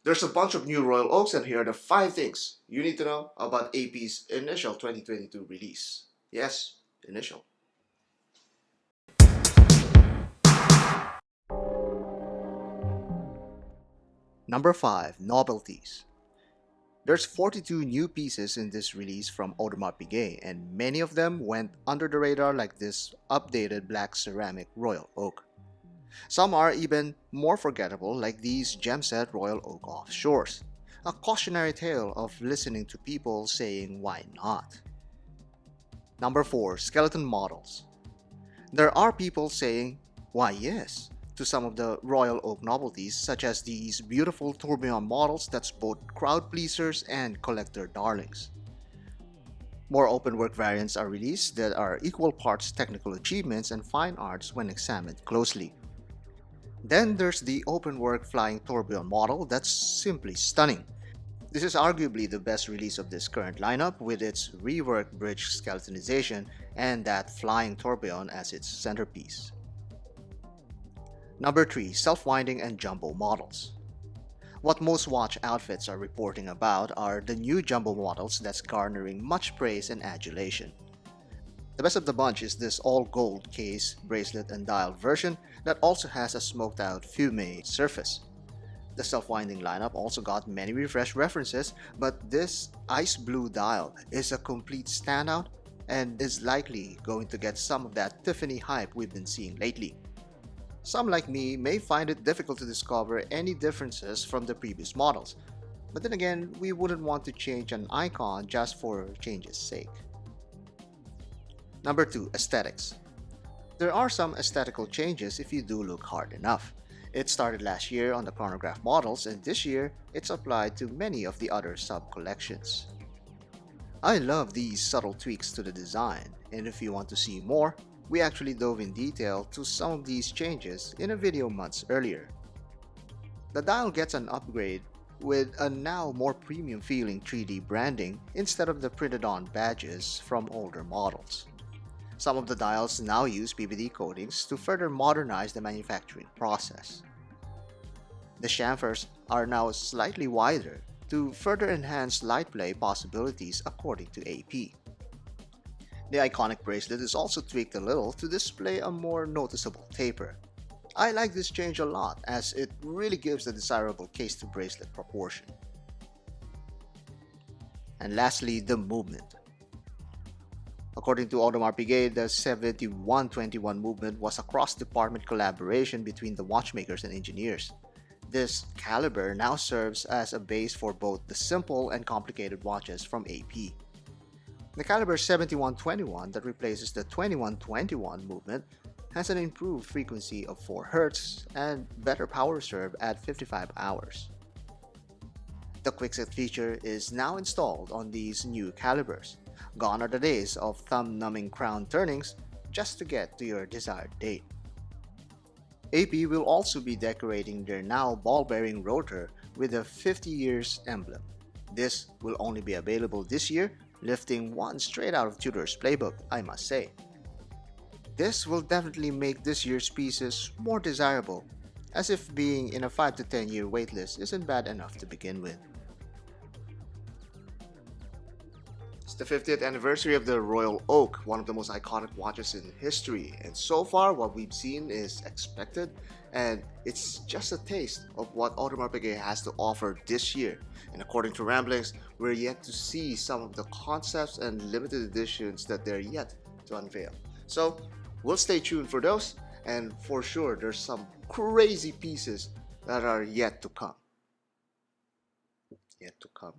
There's a bunch of new Royal Oaks, and here are the 5 things you need to know about AP's initial 2022 release. Yes, initial. Number 5. Novelties. There's 42 new pieces in this release from Audemars Piguet, and many of them went under the radar like this updated black ceramic Royal Oak. Some are even more forgettable like these gem-set Royal Oak Offshores, a cautionary tale of listening to people saying why not. Number 4. Skeleton models. There are people saying why yes to some of the Royal Oak novelties, such as these beautiful Tourbillon models that's both crowd pleasers and collector darlings. More open work variants are released that are equal parts technical achievements and fine arts when examined closely. Then there's the open work flying tourbillon model that's simply stunning. This is arguably the best release of this current lineup with its reworked bridge skeletonization and that flying tourbillon as its centerpiece. Number 3. Selfwinding and jumbo models. What most watch outfits are reporting about are the new jumbo models that's garnering much praise and adulation. The best of the bunch is this all-gold case, bracelet, and dial version that also has a smoked-out fume surface. The self-winding lineup also got many refreshed references, but this ice blue dial is a complete standout and is likely going to get some of that Tiffany hype we've been seeing lately. Some like me may find it difficult to discover any differences from the previous models, but then again, we wouldn't want to change an icon just for change's sake. Number 2. Aesthetics. There are some aesthetical changes if you do look hard enough. It started last year on the chronograph models, and this year it's applied to many of the other sub-collections. I love these subtle tweaks to the design, and if you want to see more, we actually dove in detail to some of these changes in a video months earlier. The dial gets an upgrade with a now more premium feeling 3D branding instead of the printed on badges from older models. Some of the dials now use PVD coatings to further modernize the manufacturing process. The chamfers are now slightly wider to further enhance light play possibilities according to AP. The iconic bracelet is also tweaked a little to display a more noticeable taper. I like this change a lot as it really gives the desirable case-to-bracelet proportion. And lastly, the movement. According to Audemars Piguet, the 7121 movement was a cross-department collaboration between the watchmakers and engineers. This caliber now serves as a base for both the simple and complicated watches from AP. The caliber 7121 that replaces the 2121 movement has an improved frequency of 4 Hz and better power reserve at 55 hours. The quickset feature is now installed on these new calibers. Gone are the days of thumb-numbing crown turnings just to get to your desired date. AP will also be decorating their now ball-bearing rotor with a 50 years emblem. This will only be available this year, lifting one straight out of Tudor's playbook, I must say. This will definitely make this year's pieces more desirable, as if being in a 5 to 10 year waitlist isn't bad enough to begin with. It's the 50th anniversary of the Royal Oak, one of the most iconic watches in history, and so far what we've seen is expected, and it's just a taste of what Audemars Piguet has to offer this year. And according to Ramblings, we're yet to see some of the concepts and limited editions that they're yet to unveil. So we'll stay tuned for those, and for sure there's some crazy pieces that are yet to come. Yet to come.